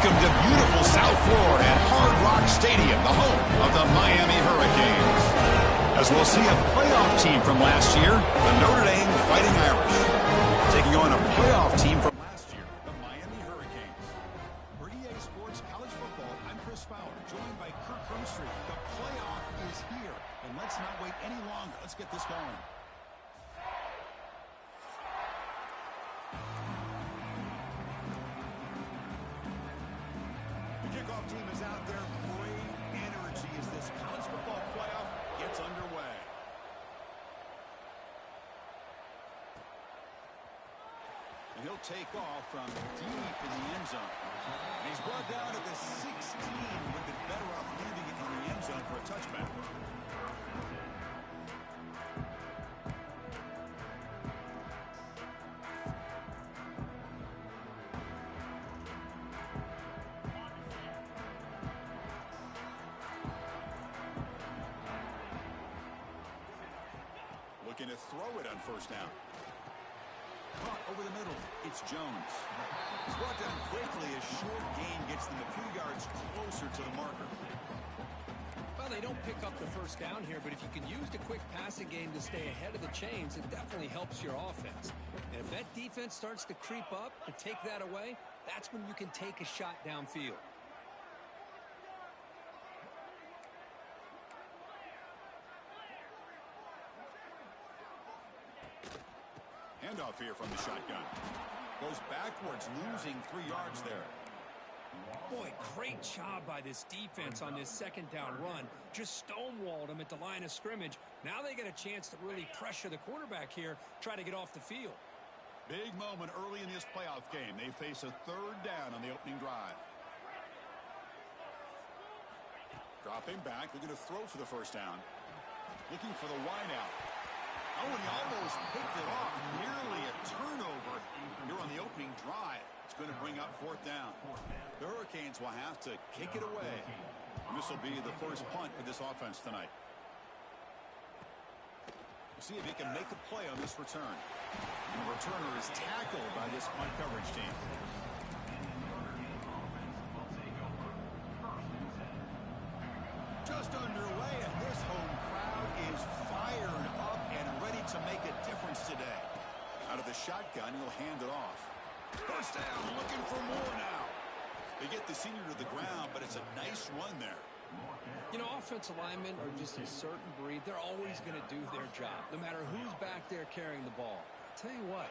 Welcome to beautiful South Florida at Hard Rock Stadium, the home of the Miami Hurricanes. As we'll see a playoff team from last year, the Notre Dame Fighting Irish, taking on a playoff team from last year, the Miami Hurricanes. For EA Sports College Football, I'm Chris Fowler, joined by Kirk Hermstreet. The playoff is here, and let's not wait any longer. Let's get this going. Kickoff team is out there. Great energy as this college football playoff gets underway. And he'll take off from deep in the end zone. And he's brought down to the 16. Would have been better off leaving it in the end zone for a touchback. Looking to throw it on first down. Caught over the middle. It's Jones. He's brought down quickly as short gain gets them a few yards closer to the marker. Well, they don't pick up the first down here, but if you can use the quick passing game to stay ahead of the chains, it definitely helps your offense. And if that defense starts to creep up and take that away, that's when you can take a shot downfield. Handoff here from the shotgun. Goes backwards, losing 3 yards there. Boy, great job by this defense on this second down run. Just stonewalled them at the line of scrimmage. Now they get a chance to really pressure the quarterback here, try to get off the field. Big moment early in this playoff game. They face a third down on the opening drive. Dropping back, looking to throw for the first down. Looking for the wide out. Oh, and he almost picked it off. Nearly a turnover here on the opening drive. It's going to bring up fourth down. The Hurricanes will have to kick it away. And this will be the first punt for this offense tonight. We'll see if he can make a play on this return. And the returner is tackled by this punt coverage team. Just underway, and this home crowd is fired up and ready to make a difference today. Out of the shotgun, he'll hand it off. First down, looking for more now. They get the senior to the ground, but it's a nice run there. You know, offensive linemen are just a certain breed. They're always going to do their job, no matter who's back there carrying the ball. I'll tell you what,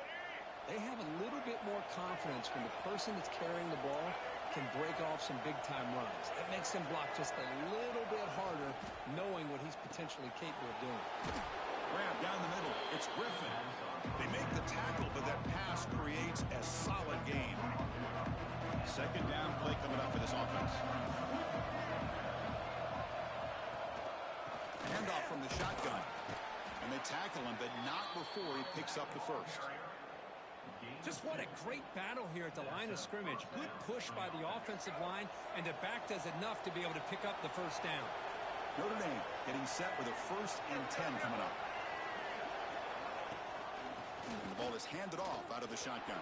they have a little bit more confidence when the person that's carrying the ball can break off some big-time runs. That makes them block just a little bit harder, knowing what he's potentially capable of doing. Grab down the middle. It's Griffin. They make the tackle, but that pass creates a solid gain. Second down play coming up for this offense. Handoff from the shotgun. And they tackle him, but not before he picks up the first. Just what a great battle here at the line of scrimmage. Good push by the offensive line, and the back does enough to be able to pick up the first down. Notre Dame getting set with a 1st and 10 coming up. And the ball is handed off out of the shotgun.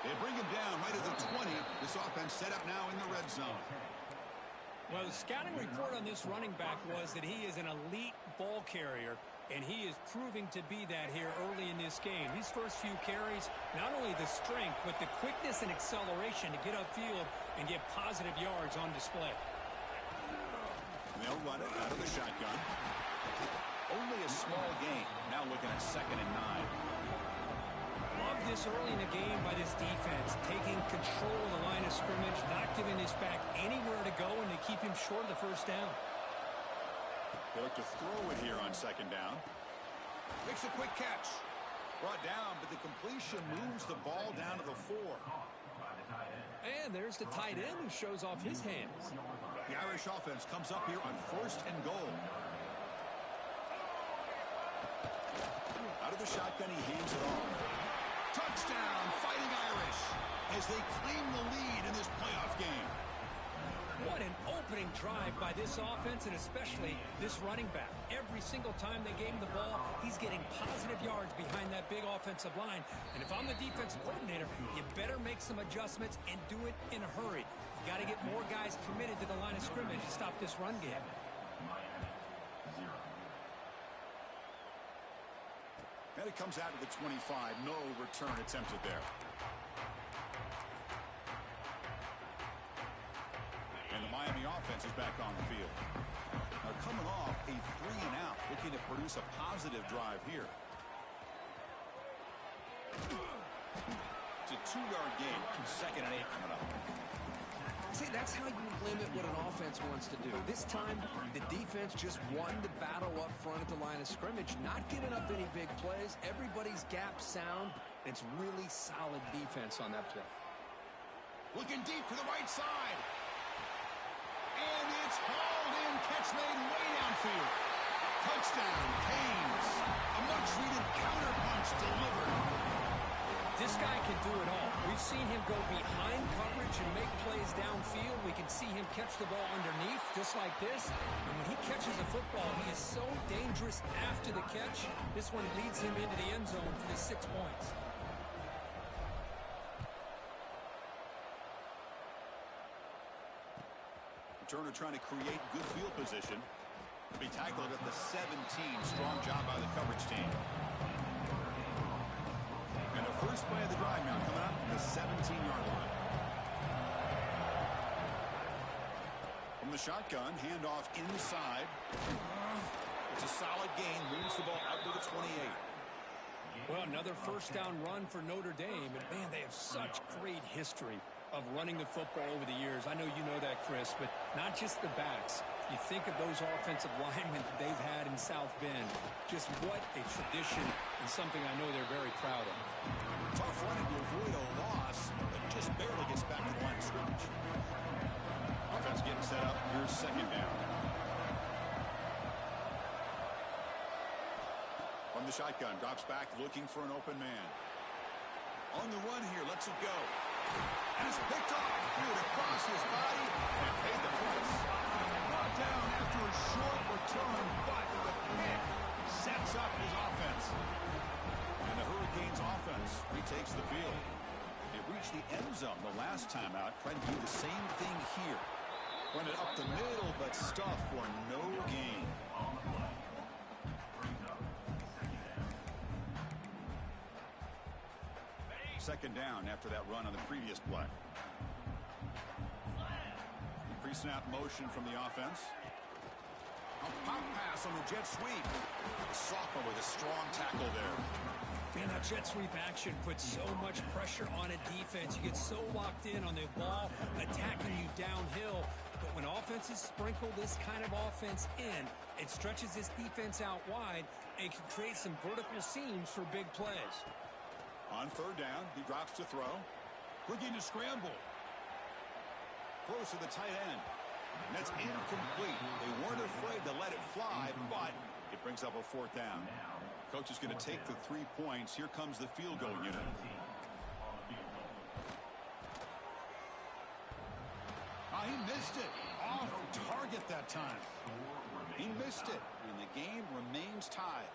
They bring him down right at the 20. This offense set up now in the red zone. Well, the scouting report on this running back was that he is an elite ball carrier, and he is proving to be that here early in this game. These first few carries, not only the strength, but the quickness and acceleration to get upfield and get positive yards on display. And they'll run it out of the shotgun. Only a small gain. Now looking at 2nd and 9. Love this early in the game by this defense, taking control of the line of scrimmage, not giving this back anywhere to go, and they keep him short of the first down. They look to throw it here on 2nd down. Makes a quick catch. Brought down, but the completion moves the ball down to the 4. And there's the tight end who shows off his hands. The Irish offense comes up here on 1st and goal. Out of the shotgun, he hands it off. Touchdown, Fighting Irish, as they claim the lead in this playoff game. What an opening drive by this offense, and especially this running back. Every single time they gave him the ball, he's getting positive yards behind that big offensive line. And if I'm the defensive coordinator, you better make some adjustments and do it in a hurry. You got to get more guys committed to the line of scrimmage to stop this run game. And it comes out to the 25. No return attempted there. And the Miami offense is back on the field. Now coming off a 3-and-out, looking to produce a positive drive here. It's a 2-yard gain. 2nd and 8 coming up. See, that's how you limit what an offense wants to do. This time, the defense just won the battle up front at the line of scrimmage, not giving up any big plays. Everybody's gap sound. It's really solid defense on that play. Looking deep to the right side. And it's hauled in. Catch made way downfield. Touchdown, Canes. A much-needed counterpunch delivered. This guy can do it all. We've seen him go behind coverage and make plays downfield. We can see him catch the ball underneath, just like this. And when he catches a football, he is so dangerous after the catch. This one leads him into the end zone for the 6 points. Turner trying to create good field position. Be tackled at the 17. Strong job by the coverage team. And the first play of the drive now coming up from the 17-yard line. From the shotgun, handoff inside. It's a solid gain. Moves the ball out to the 28. Well, another first down run for Notre Dame. And, man, they have such great history of running the football over the years. I know you know that, Chris, but not just the backs. You think of those offensive linemen they've had in South Bend. Just what a tradition and something I know they're very proud of. Tough running to avoid a loss, but just barely gets back to the line of scrimmage. Offense getting set up. Here's 2nd down. From the shotgun, drops back, looking for an open man. On the run here, lets it go. And it's picked off. Threw it across his body and paid the price. Brought down after a short return, but the pick sets up his offense. And the Hurricanes offense retakes the field. It reached the end zone the last time out. Trying to do the same thing here. Run it up the middle, but stuff for no gain. Second down after that run on the previous play. Pre-snap motion from the offense. A pop pass on the jet sweep. Sophomore with a strong tackle there. Man, that jet sweep action puts so much pressure on a defense. You get so locked in on the ball attacking you downhill. But when offenses sprinkle this kind of offense in, it stretches this defense out wide and can create some vertical seams for big plays. On 3rd down, he drops to throw. Looking to scramble. Close to the tight end. And that's incomplete. They weren't afraid to let it fly, but it brings up a 4th down. Coach is going to take the 3 points. Here comes the field goal unit. He missed it. Off target that time. He missed it, and the game remains tied.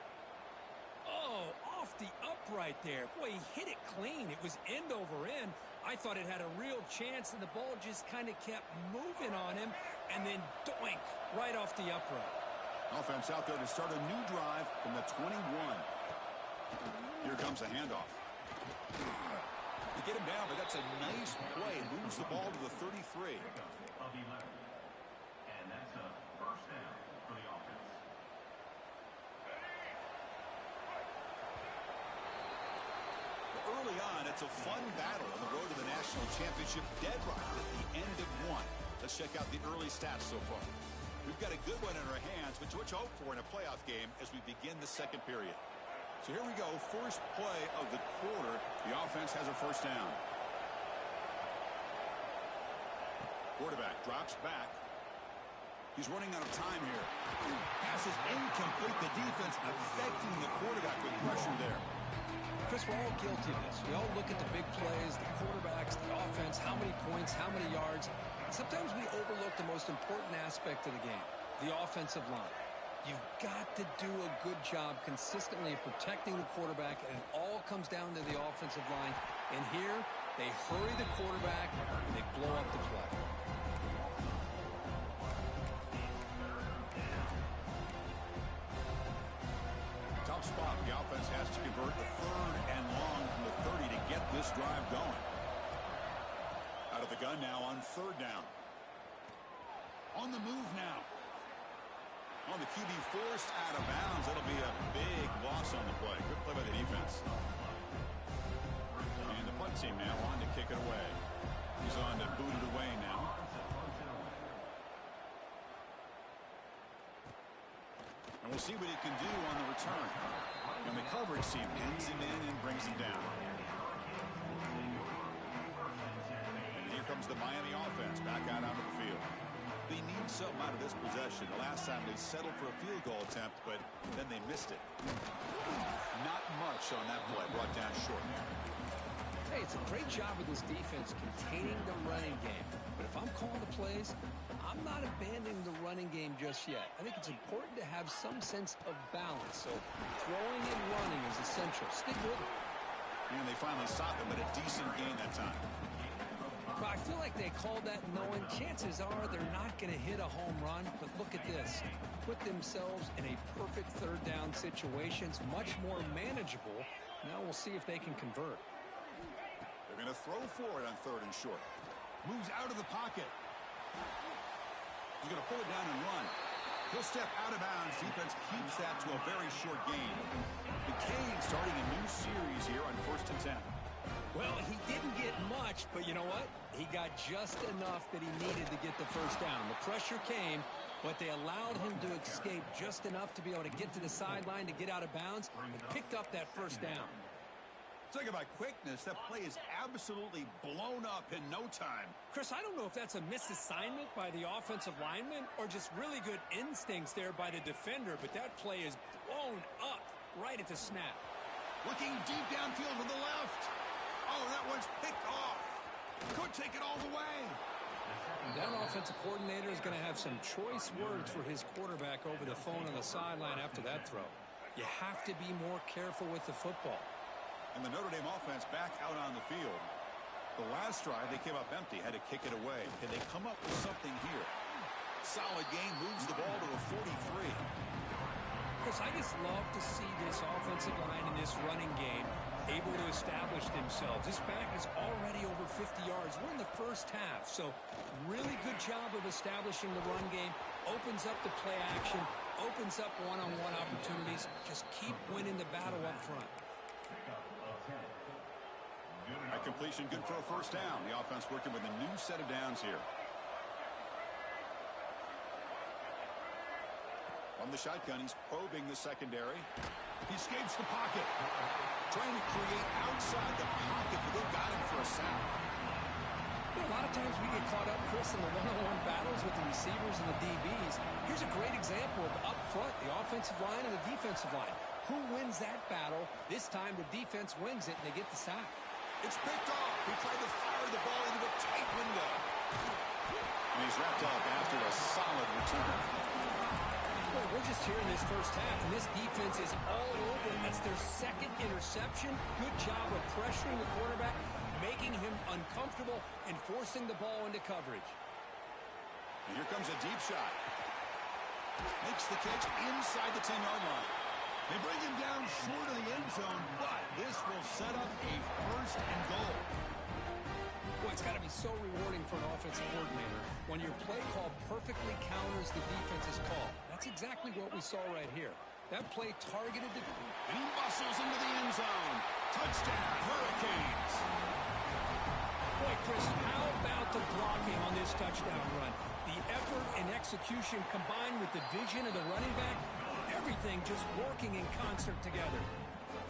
Oh, off the upright there. Boy, he hit it clean. It was end over end. I thought it had a real chance, and the ball just kind of kept moving on him, and then doink, right off the upright. Offense out there to start a new drive from the 21. Here comes a handoff. You get him down, but that's a nice play. Moves the ball to the 33. And that's a first down for the offense. Early on, it's a fun battle on the road to the national championship. Dead right at the end of one. Let's check out the early stats so far. We've got a good one in our hands, which we hope for in a playoff game as we begin the 2nd period. So here we go. First play of the quarter. The offense has a first down. Quarterback drops back. He's running out of time here. Pass is incomplete. The defense affecting the quarterback with pressure there. Chris, we're all guilty of this. We all look at the big plays, the quarterbacks, the offense, how many points, how many yards. Sometimes we overlook the most important aspect of the game, the offensive line. You've got to do a good job consistently of protecting the quarterback, and it all comes down to the offensive line. And here, they hurry the quarterback, and they blow up the play. Tough spot. The offense has to convert the 3rd and long from the 30 to get this drive going. Out of the gun now on 3rd down. On the move now. On the QB forced out of bounds. That'll be a big loss on the play. Good play by the defense. And the punt team now on to kick it away. He's on to boot it away now. And we'll see what he can do on the return. And the coverage team pins him in and brings him down. And here comes the Miami offense back out onto the field. They need something out of this possession. The last time they settled for a field goal attempt, but then they missed it. Not much on that play, brought down short. Hey, it's a great job of this defense containing the running game. But if I'm calling the plays, I'm not abandoning the running game just yet. I think it's important to have some sense of balance. So throwing and running is essential. Stick with it. And they finally stopped him, but a decent gain that time. Well, I feel like they called that knowing chances are they're not going to hit a home run. But look at this. Put themselves in a perfect 3rd down situation. It's much more manageable. Now we'll see if they can convert. They're going to throw for it on 3rd and short. Moves out of the pocket. He's going to pull it down and run. He'll step out of bounds. Defense keeps that to a very short gain. McCain starting a new series here on 1st and 10. Well, he didn't get much, but you know what? He got just enough that he needed to get the 1st down. The pressure came, but they allowed him to escape just enough to be able to get to the sideline to get out of bounds and picked up that 1st down. Talk about quickness. That play is absolutely blown up in no time. Chris, I don't know if that's a misassignment by the offensive lineman or just really good instincts there by the defender, but that play is blown up right at the snap. Looking deep downfield to the left. Oh, that one's picked off. Could take it all the way. That offensive coordinator is going to have some choice words for his quarterback over the phone on the sideline after that throw. You have to be more careful with the football. And the Notre Dame offense back out on the field. The last drive, they came up empty, had to kick it away. Can they come up with something here? Solid game, moves the ball to a 43. Chris, I just love to see this offensive line in this running game able to establish themselves. This back is already over 50 yards. We're in the 1st half, so really good job of establishing the run game. Opens up the play action, opens up one-on-one opportunities. Just keep winning the battle up front. That completion good for a 1st down. The offense working with a new set of downs here. On the shotgun, he's probing the secondary. He escapes the pocket. Trying to create outside the pocket, but they've got him for a sack. A lot of times we get caught up, Chris, in the one-on-one battles with the receivers and the DBs. Here's a great example of up front, the offensive line and the defensive line. Who wins that battle? This time the defense wins it, and they get the sack. It's picked off. He tried to fire the ball into a tight window. And he's wrapped up after a solid return. Well, we're just here in this 1st half, and this defense is all over. That's their 2nd interception. Good job of pressuring the quarterback, making him uncomfortable, and forcing the ball into coverage. And here comes a deep shot. Makes the catch inside the 10-yard line. They bring him down short of the end zone, but this will set up a 1st and goal. Boy, it's got to be so rewarding for an offensive coordinator when your play call perfectly counters the defense's call. That's exactly what we saw right here. That play targeted the... And he muscles into the end zone. Touchdown, Hurricanes. Boy, Chris, how about the blocking on this touchdown run? The effort and execution combined with the vision of the running back, everything just working in concert together.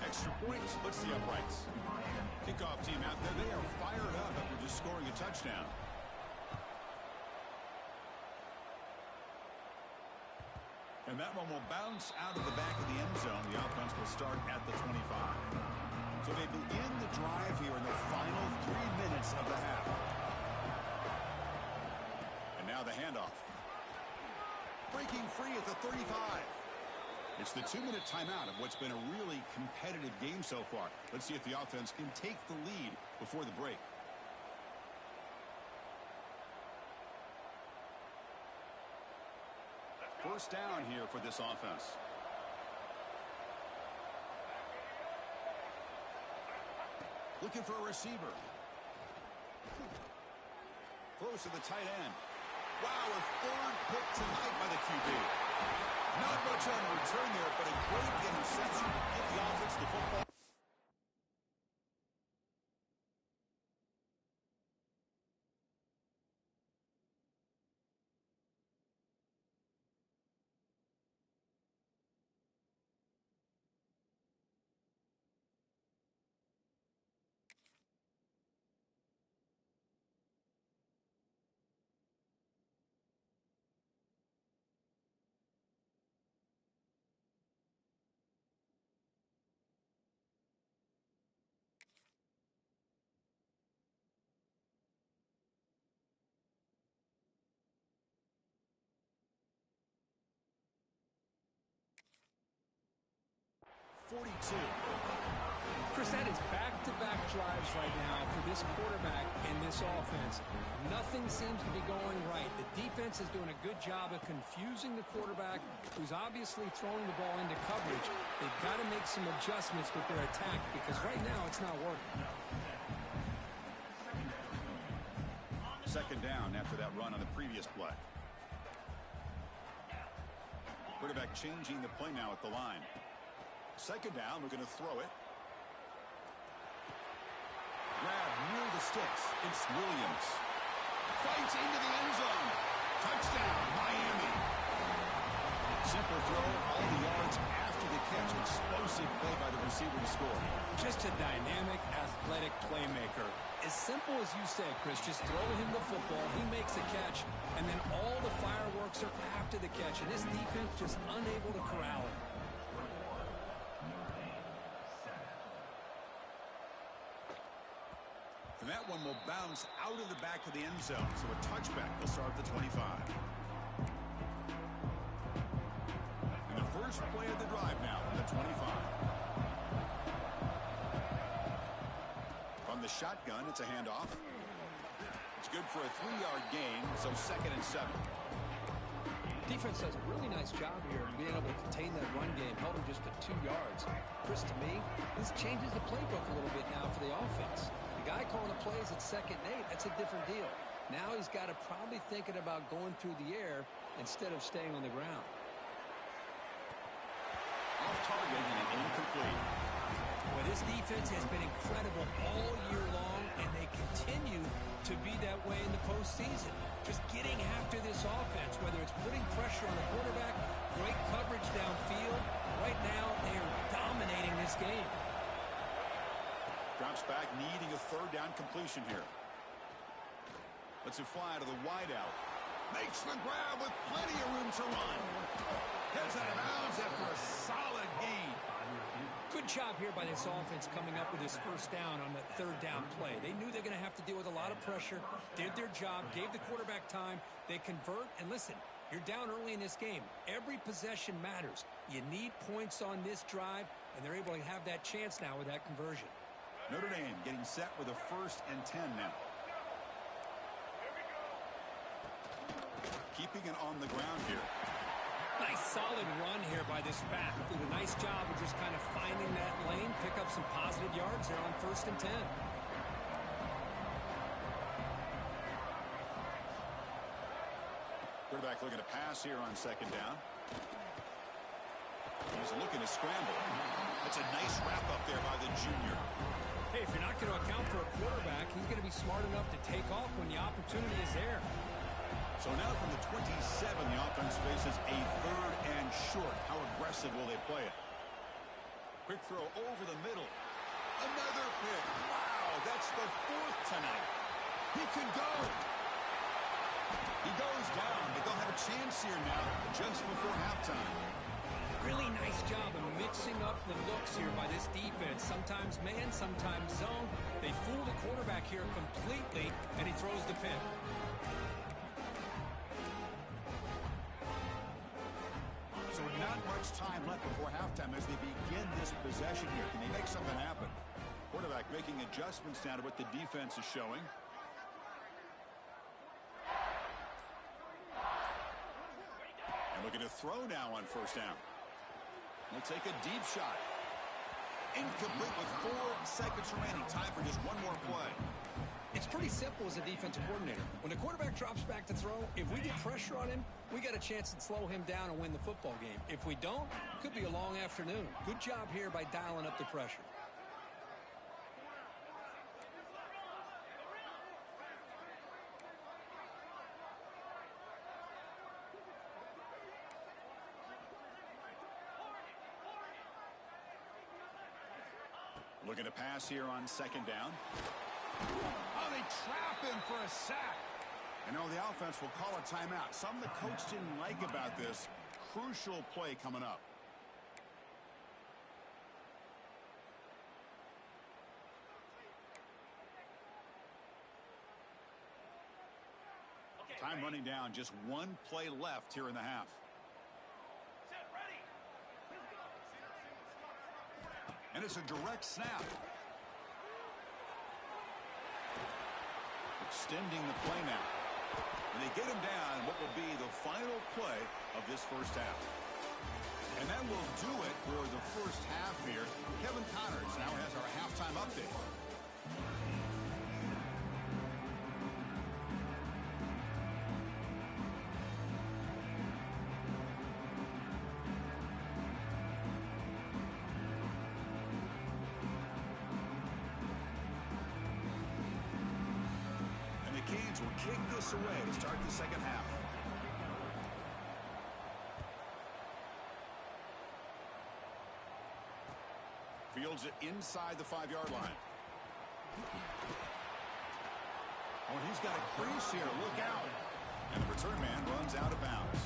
Extra point splits the uprights. Kickoff team out there, they are fired up after just scoring a touchdown. And that one will bounce out of the back of the end zone. The offense will start at the 25. So they begin the drive here in the final 3 minutes of the half. handoff. Breaking free at the 35. It's the 2-minute timeout of what's been a really competitive game so far. Let's see if the offense can take the lead before the break. First down here for this offense. Looking for a receiver. Throws to the tight end. Wow, a third pick tonight by the QB. Not much on return there, but a great interception to give the offense the football. Chris, that is back-to-back drives right now for this quarterback and this offense. Nothing seems to be going right. The defense is doing a good job of confusing the quarterback, who's obviously throwing the ball into coverage. They've got to make some adjustments with their attack because right now it's not working. Second down after that run on the previous play. Quarterback changing the play now at the line. Second down, we're going to throw it. Grab near the sticks. It's Williams. Fights into the end zone. Touchdown, Miami. Simple throw, all the yards after the catch. Explosive play by the receiver to score. Just a dynamic, athletic playmaker. As simple as you said, Chris, just throw him the football, he makes a catch, and then all the fireworks are after the catch, and this defense just unable to corral him. And that one will bounce out of the back of the end zone. So a touchback will start at the 25. And the first play of the drive now from the 25. From the shotgun, it's a handoff. It's good for a 3-yard gain, so 2nd and 7. Defense does a really nice job here of being able to contain that run game, held him just to 2 yards. Chris, to me, this changes the playbook a little bit now for the offense. The guy calling the plays at 2nd and 8, that's a different deal. Now he's got to probably thinking about going through the air instead of staying on the ground. Off target and incomplete. Well, this defense has been incredible all year long, and they continue to be that way in the postseason. Just getting after this offense, whether it's putting pressure on the quarterback, great coverage downfield. Right now, they are dominating this game. Drops back, needing a 3rd down completion here. Lets it fly to the wideout. Makes the grab with plenty of room to run. Heads out of bounds after a solid gain. Good job here by this offense coming up with his first down on that 3rd down play. They knew they're going to have to deal with a lot of pressure, did their job, gave the quarterback time. They convert, and listen, you're down early in this game. Every possession matters. You need points on this drive, and they're able to have that chance now with that conversion. Notre Dame getting set with a 1st and 10 now. Keeping it on the ground here. Nice solid run here by this back. Did a nice job of just kind of finding that lane, pick up some positive yards there on 1st and 10. Quarterback looking to pass here on 2nd down. He's looking to scramble. That's a nice wrap up there by the junior. Hey, if you're not going to account for a quarterback, he's going to be smart enough to take off when the opportunity is there. So now from the 27, the offense faces a 3rd and short. How aggressive will they play it? Quick throw over the middle. Another pick. Wow, that's the 4th tonight. He can go. He goes down, but they'll have a chance here now just before halftime. Really nice job of mixing up the looks here by this defense. Sometimes man, sometimes zone. They fool the quarterback here completely, and he throws the pick. much time left before halftime as they begin this possession here. Can they make something happen? Quarterback making adjustments now to what the defense is showing. And looking to throw now on first down. He'll take a deep shot. Incomplete with 4 seconds remaining. Time for just one more play. It's pretty simple as a defensive coordinator. When the quarterback drops back to throw, if we get pressure on him, we got a chance to slow him down and win the football game. If we don't, it could be a long afternoon. Good job here by dialing up the pressure. Looking to pass here on second down. Oh, they trap him for a sack. And now the offense will call a timeout. Something the coach didn't like about this. Crucial play coming up. Time running down. Just one play left here in the half. And it's a direct snap. Extending the play now. And they get him down what will be the final play of this first half. And that will do it for the first half here. Kevin Connors now has our halftime update. Will kick this away to start the second half. Fields it inside the 5-yard line. Oh, and he's got a crease here. Look out. And the return man runs out of bounds.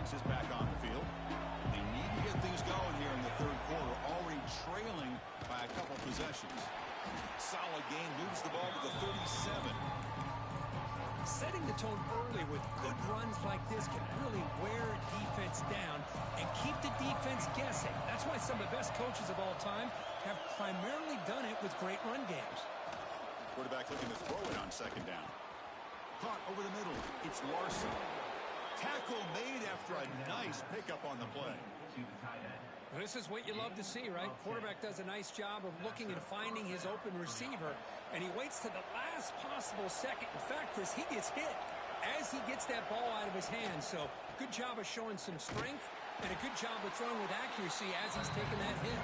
Is back on the field. They need to get things going here in the third quarter, already trailing by a couple possessions. Solid game, moves the ball to the 37. Setting the tone early with good runs like this can really wear a defense down and keep the defense guessing. That's why some of the best coaches of all time have primarily done it with great run games. Quarterback looking to throw it on second down. Caught over the middle. It's Larson. Tackle made after a nice pickup on the play. This is what you love to see, right? Quarterback does a nice job of looking and finding his open receiver, and he waits to the last possible second. In fact, Chris, he gets hit as he gets that ball out of his hands. So good job of showing some strength and a good job of throwing with accuracy as he's taking that hit.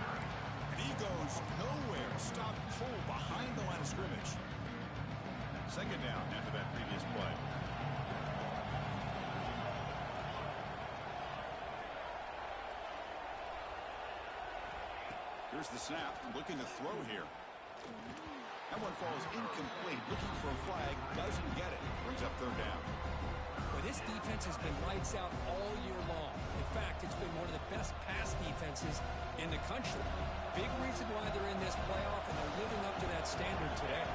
And he goes nowhere. Stop cold behind the line of scrimmage. Second down after that previous play. Here's the snap, looking to throw here. That one falls incomplete, looking for a flag, doesn't get it. Brings up third down. Well, this defense has been lights out all year long. In fact, it's been one of the best pass defenses in the country. Big reason why they're in this playoff, and they're living up to that standard today.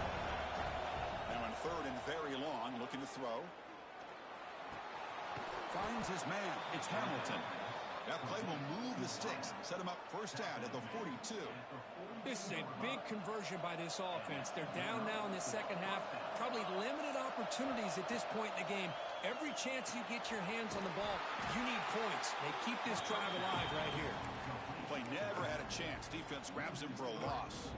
Now on third and very long, looking to throw. Finds his man. It's Hamilton. That play will move the sticks, set him up first down at the 42. This is a big conversion by this offense. They're down now in the second half. Probably limited opportunities at this point in the game. Every chance you get your hands on the ball, you need points. They keep this drive alive right here. Play never had a chance. Defense grabs him for a loss.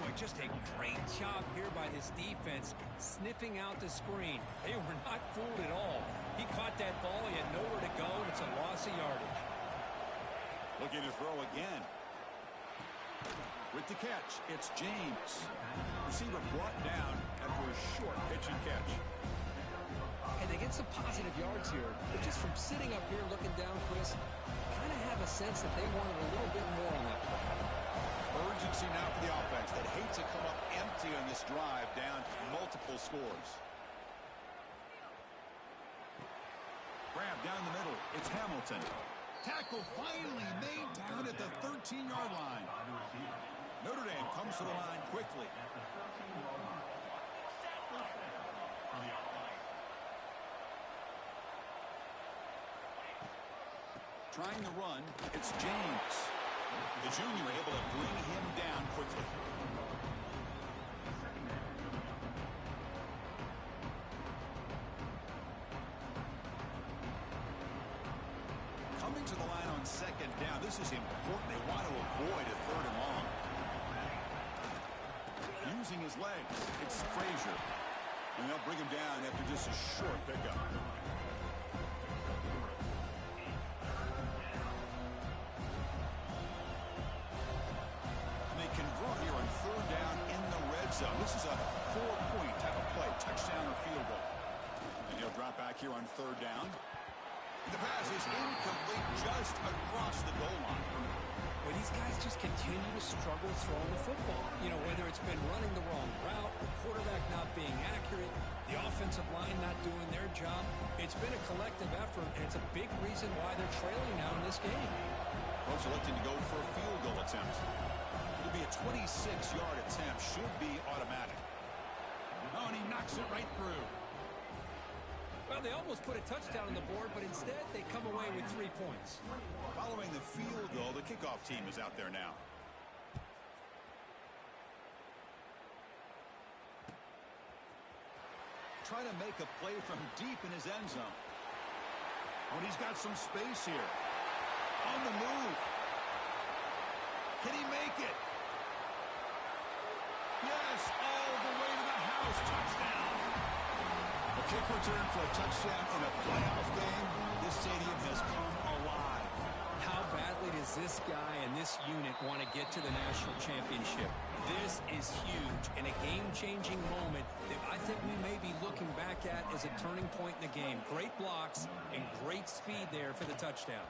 Boy, just a great job here by this defense, sniffing out the screen. They were not fooled at all. He caught that ball. He had nowhere to go, and it's a loss of yardage. Looking to throw again. With the catch, it's James. Receiver brought down after a short pitch and catch. And they get some positive yards here. But just from sitting up here looking down, Chris, kind of have a sense that they wanted a little bit more on that play. Urgency now for the offense that hates to come up empty on this drive, down multiple scores. Grab down the middle. It's Hamilton. Tackle finally made down at the 13-yard line. Notre Dame comes to the line quickly. Trying to run, it's James. The junior able to bring him down quickly. Coming to the line on second down. This is important. They want to avoid a third and long. Using his legs, it's Frazier. And they'll bring him down after just a short pickup. Here on third down in the red zone. This is a 4-point type of play, touchdown or field goal. And he'll drop back here on third down. The pass is incomplete just across the goal line. Well, these guys just continue to struggle throwing the football. You know, whether it's been running the wrong route, the quarterback not being accurate, the offensive line not doing their job. It's been a collective effort, and it's a big reason why they're trailing now in this game. Folks electing to go for a field goal attempt. It'll be a 26-yard attempt. Should be automatic. Oh, and he knocks it right through. Well, they almost put a touchdown on the board, but instead they come away with 3 points. Following the field goal, the kickoff team is out there now. Trying to make a play from deep in his end zone. Oh, and he's got some space here. On the move. Can he make it? Yes, all the way to the house. Touchdown. A kick return for a touchdown in a playoff game. This stadium has come alive. How badly does this guy and this unit want to get to the national championship? This is huge and a game-changing moment that I think we may be looking back at as a turning point in the game. Great blocks and great speed there for the touchdown.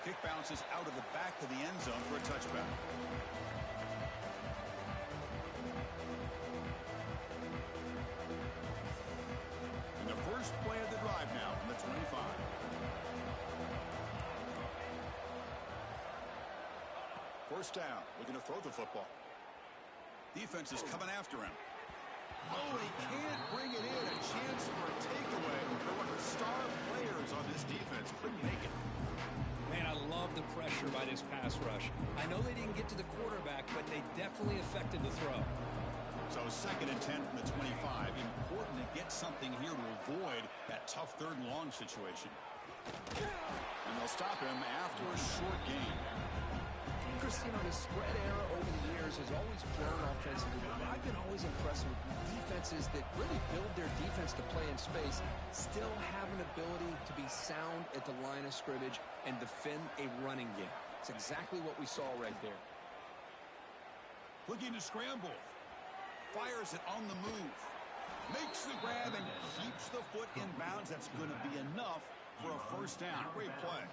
Kick bounces out of the back of the end zone for a touchback. And the first play of the drive now from the 25. First down, looking to throw the football. Defense is coming after him. Oh, he can't bring it in. A chance for a takeaway. But one of the star players on this defense couldn't make it. Man, I love the pressure by this pass rush. I know they didn't get to the quarterback, but they definitely affected the throw. So 2nd and 10 from the 25. Important to get something here to avoid that tough third and long situation. And they'll stop him after a short gain. Chris, you know, the spread era over the years has always grown offensively, but I've been always impressed with defenses that really build their defense to play in space, still have an ability to be sound at the line of scrimmage and defend a running game. It's exactly what we saw right there. Looking to scramble. Fires it on the move. Makes the grab and keeps the foot in bounds. That's going to be enough for a first down. Great play.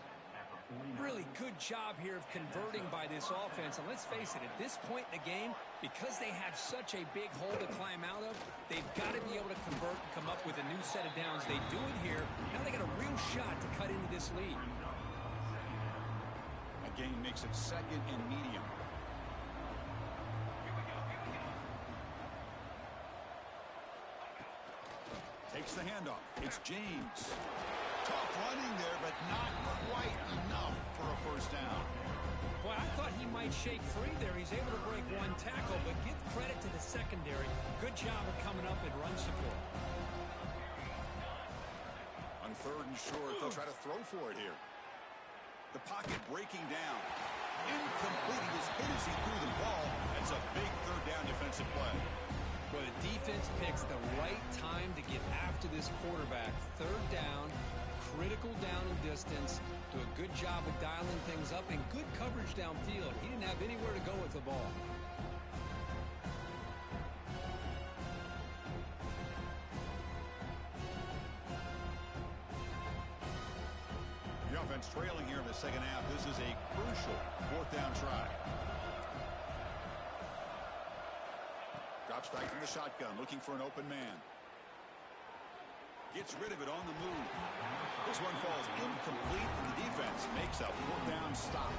Really good job here of converting by this offense. And let's face it, at this point in the game, because they have such a big hole to climb out of, they've got to be able to convert and come up with a new set of downs. They do it here. Now they got a real shot to cut into this lead. That gain makes it 2nd and medium. Takes the handoff. It's James. Tough running there, but not quite enough for a first down. Well, I thought he might shake free there. He's able to break one tackle, but give credit to the secondary. Good job of coming up and run support. On 3rd and short, they'll try to throw for it here. The pocket breaking down. Incomplete. He was hit as he threw the ball. That's a big 3rd down defensive play. Well, the defense picks the right time to get after this quarterback. 3rd down. Critical down and distance. Do a good job of dialing things up and good coverage downfield. He didn't have anywhere to go with the ball. The offense trailing here in the second half. This is a crucial 4th down try. Drops back from the shotgun, looking for an open man. Gets rid of it on the move. This one falls incomplete, and the defense makes a fourth down stop.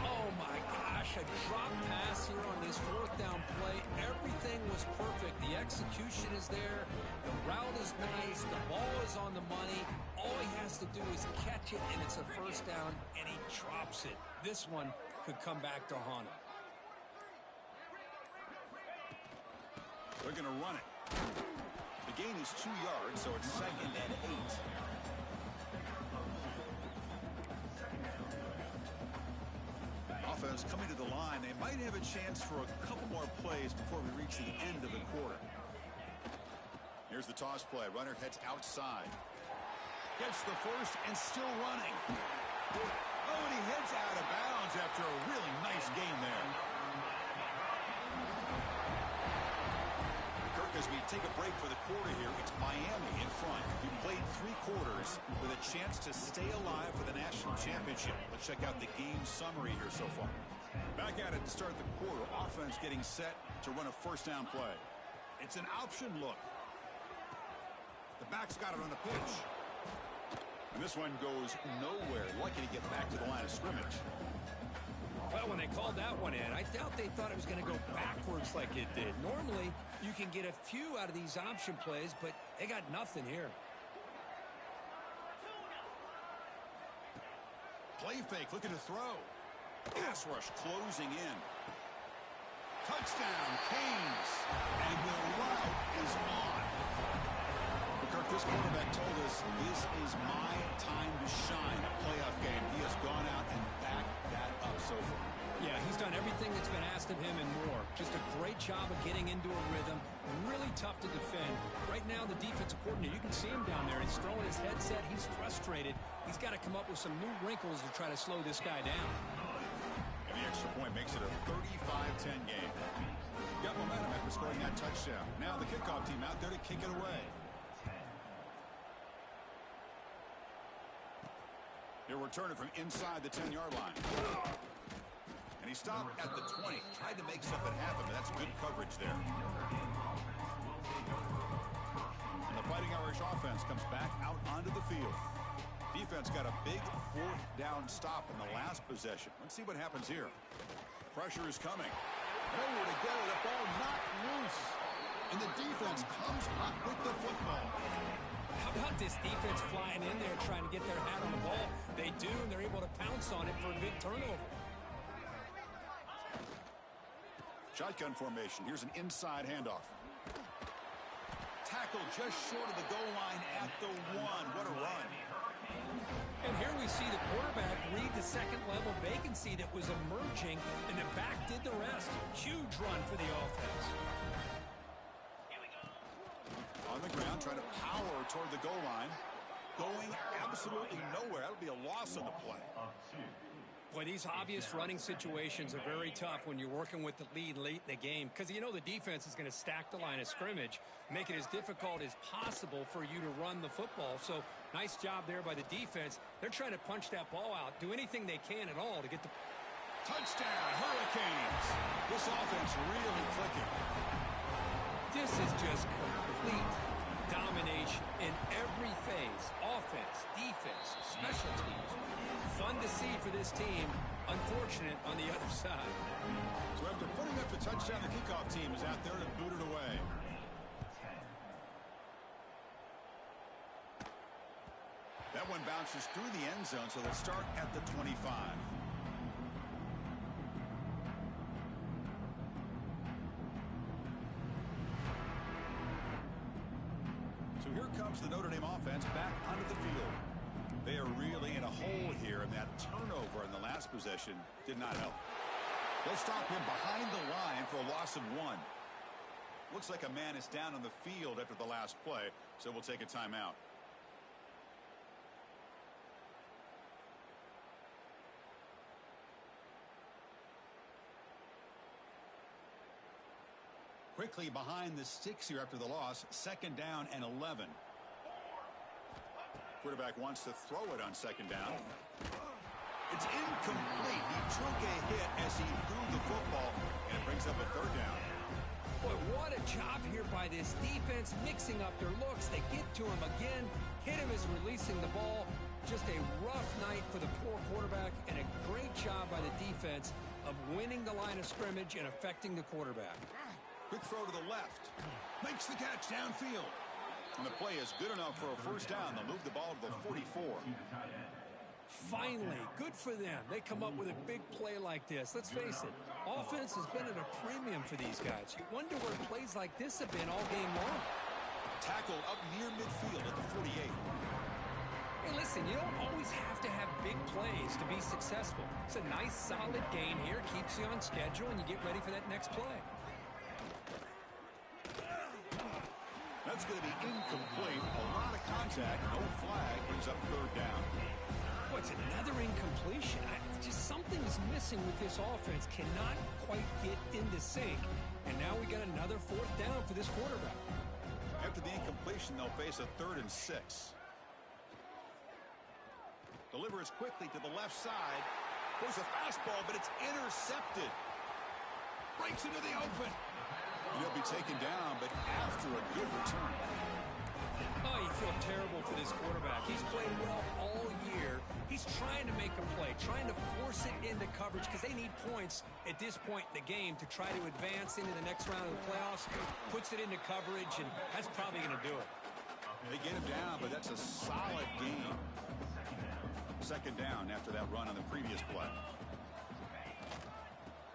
Oh, my gosh. A drop pass here on this fourth down play. Everything was perfect. The execution is there. The route is nice. The ball is on the money. All he has to do is catch it, and it's a first down, and he drops it. This one could come back to haunt him. They're going to run it. The gain is 2 yards, so it's 2nd and 8. Offense coming to the line. They might have a chance for a couple more plays before we reach the end of the quarter. Here's the toss play. Runner heads outside. Gets the first and still running. Oh, and he heads out of bounds after a really nice gain there. Kirk, as we take a break for the quarter here, it's Miami in front. We played 3 quarters with a chance to stay alive for the national championship. Let's check out the game summary here so far. Back at it to start the quarter. Offense getting set to run a first down play. It's an option look. The back's got it on the pitch. And this one goes nowhere. Lucky to get back to the line of scrimmage. Well, when they called that one in, I doubt they thought it was going to go backwards like it did. Normally, you can get a few out of these option plays, but they got nothing here. Play fake, looking to throw. Pass rush closing in. Touchdown, Canes. And the route is on. Kirk, this quarterback told us this is my time to shine. A playoff game. He has gone out and backed that up so far. Yeah, he's done everything that's been asked of him and more. Just a great job of getting into a rhythm. Really tough to defend. Right now, the defensive coordinator, you can see him down there. He's throwing his headset. He's frustrated. He's got to come up with some new wrinkles to try to slow this guy down. And the extra point makes it a 35-10 game. Got momentum after scoring that touchdown. Now the kickoff team out there to kick it away. He'll return it from inside the 10-yard line. And he stopped at the 20. Tried to make something happen, but that's good coverage there. And the Fighting Irish offense comes back out onto the field. Defense got a big fourth down stop in the last possession. Let's see what happens here. Pressure is coming. Nowhere to go. The ball knocked loose. And the defense comes up with the football. How about this defense flying in there trying to get their hat on the ball? They do, and they're able to pounce on it for a big turnover. Shotgun formation. Here's an inside handoff. Tackle just short of the goal line at the 1. What a run. And here we see the quarterback read the second-level vacancy that was emerging, and the back did the rest. Huge run for the offense. On the ground, trying to power toward the goal line. Going absolutely nowhere. That'll be a loss on the play. Boy, these obvious running situations are very tough when you're working with the lead late in the game because you know the defense is going to stack the line of scrimmage, make it as difficult as possible for you to run the football. So nice job there by the defense. They're trying to punch that ball out, do anything they can at all to get the touchdown, Hurricanes. This offense really clicking. This is just complete domination in every phase. Offense, defense, special teams. Fun to see for this team. Unfortunate on the other side. So after putting up the touchdown, the kickoff team is out there to boot it away. That one bounces through the end zone, so they'll start at the 25. So here comes the Notre Dame offense back onto the field. They are really in a hole here, and that turnover in the last possession did not help. They'll stop him behind the line for a loss of 1. Looks like a man is down on the field after the last play, so we'll take a timeout. Quickly behind the sticks here after the loss, 2nd down and 11. Quarterback wants to throw it on 2nd down. It's incomplete. He took a hit as he threw the football, and it brings up a 3rd down. Boy, what a Good job here by this defense, mixing up their looks. They get to him again. Hit him as releasing the ball. Just a rough night for the poor quarterback, and a great job by the defense of winning the line of scrimmage and affecting the quarterback. Quick throw to the left. Makes the catch downfield. And the play is good enough for a first down. They'll move the ball to the 44. Finally, good for them. They come up with a big play like this. Let's face it, offense has been at a premium for these guys. You wonder where plays like this have been all game long. Tackle up near midfield at the 48. Hey, listen, you don't always have to have big plays to be successful. It's a nice, solid gain here. Keeps you on schedule, and you get ready for that next play. That's going to be incomplete. A lot of contact. No flag. Brings up third down. Oh, it's another incompletion. Just something's missing with this offense. Cannot quite get into sync. And now we got another fourth down for this quarterback. After the incompletion, they'll face a 3rd and 6. Delivers quickly to the left side. Goes a fastball, but it's intercepted. Breaks into the open. He'll be taken down, but after a good return. Oh, you feel terrible for this quarterback. He's played well all year. He's trying to make a play, trying to force it into coverage because they need points at this point in the game to try to advance into the next round of the playoffs. Puts it into coverage, and that's probably going to do it. They get him down, but that's a solid game. Second down after that run on the previous play.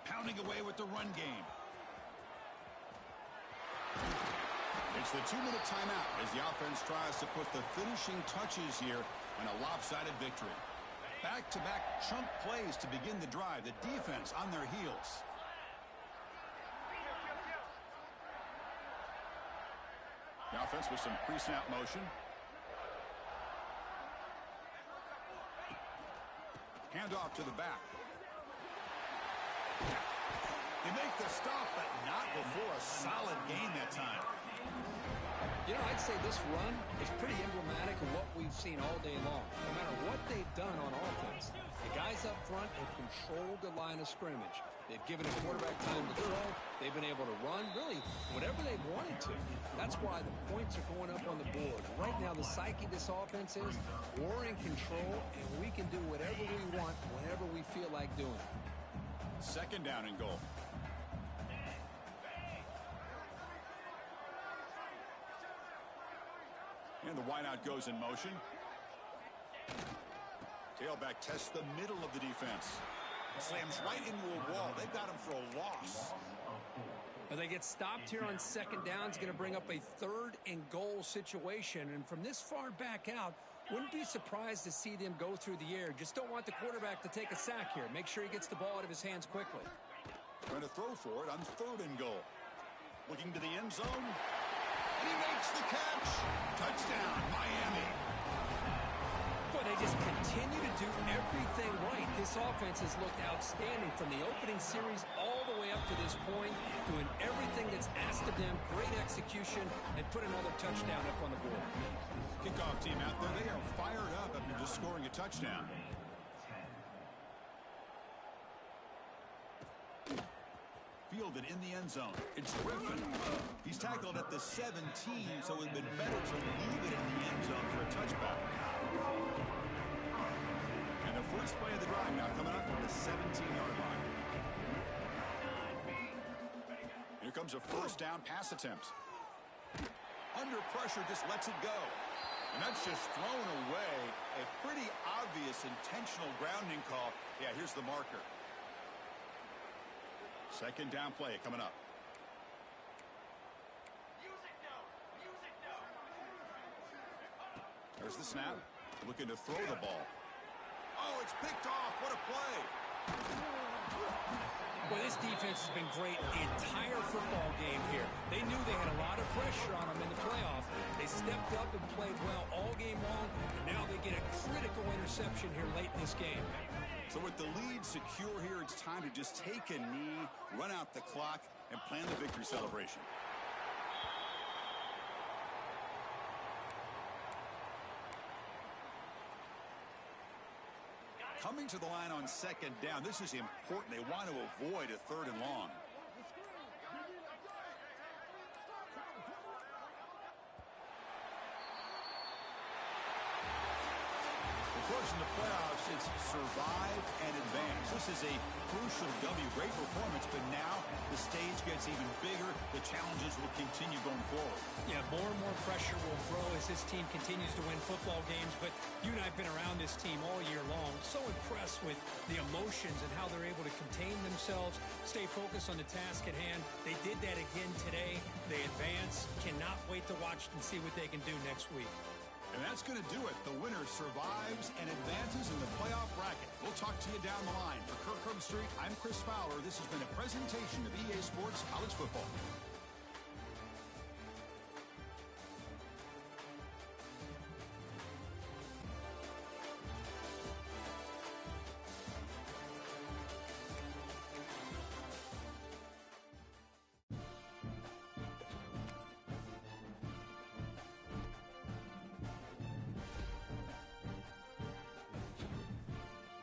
Pounding away with the run game. It's the 2-minute timeout as the offense tries to put the finishing touches here in a lopsided victory. Back-to-back chunk plays to begin the drive. The defense on their heels. The offense with some pre-snap motion. Handoff to the back. They make the stop, but not before a solid gain that time. You know, I'd say this run is pretty emblematic of what we've seen all day long. No matter what they've done on offense, the guys up front have controlled the line of scrimmage. They've given a quarterback time to throw. They've been able to run, really, whatever they've wanted to. That's why the points are going up on the board. Right now, the psyche of this offense is we're in control, and we can do whatever we want whenever we feel like doing it. Second down and goal. And the wideout goes in motion. Tailback tests the middle of the defense. Slams right into a wall. They've got him for a loss. But they get stopped here on second down. It's going to bring up a 3rd and goal situation. And from this far back out, wouldn't be surprised to see them go through the air. Just don't want the quarterback to take a sack here. Make sure he gets the ball out of his hands quickly. Trying to throw for it on 3rd and goal. Looking to the end zone. And he makes the catch. Touchdown, Miami. Boy, they just continue to do everything right. This offense has looked outstanding from the opening series all the way up to this point, doing everything that's asked of them, great execution, and put another touchdown up on the board. Kickoff team out there, they are fired up after just scoring a touchdown. Fielded in the end zone. It's Griffin. He's tackled at the 17, so it would have been better to leave it in the end zone for a touchback. And the first play of the drive now coming up from the 17-yard line. Here comes a first down pass attempt. Under pressure, just lets it go. And that's just thrown away. A pretty obvious intentional grounding call. Yeah, here's the marker. Second down play coming up. There's the snap. Looking to throw the ball. Oh, it's picked off. What a play. Well, this defense has been great the entire football game here. They knew they had a lot of pressure on them in the playoffs. They stepped up and played well all game long, and now they get a critical interception here late in this game. So with the lead secure here, it's time to just take a knee, run out the clock, and plan the victory celebration. Coming to the line on second down, this is important. They want to avoid a 3rd and long. course, in the playoffs, it's survive and advance. This is a crucial W. Great performance, but now the stage gets even bigger. The challenges will continue going forward. Yeah, more and more pressure will grow as this team continues to win football games. But you and I have been around this team all year long. So impressed with the emotions and how they're able to contain themselves, stay focused on the task at hand. They did that again today. They advance. Cannot wait to watch and see what they can do next week. And that's going to do it. The winner survives and advances in the playoff bracket. We'll talk to you down the line. For Kirk Herbstreit, I'm Chris Fowler. This has been a presentation of EA Sports College Football.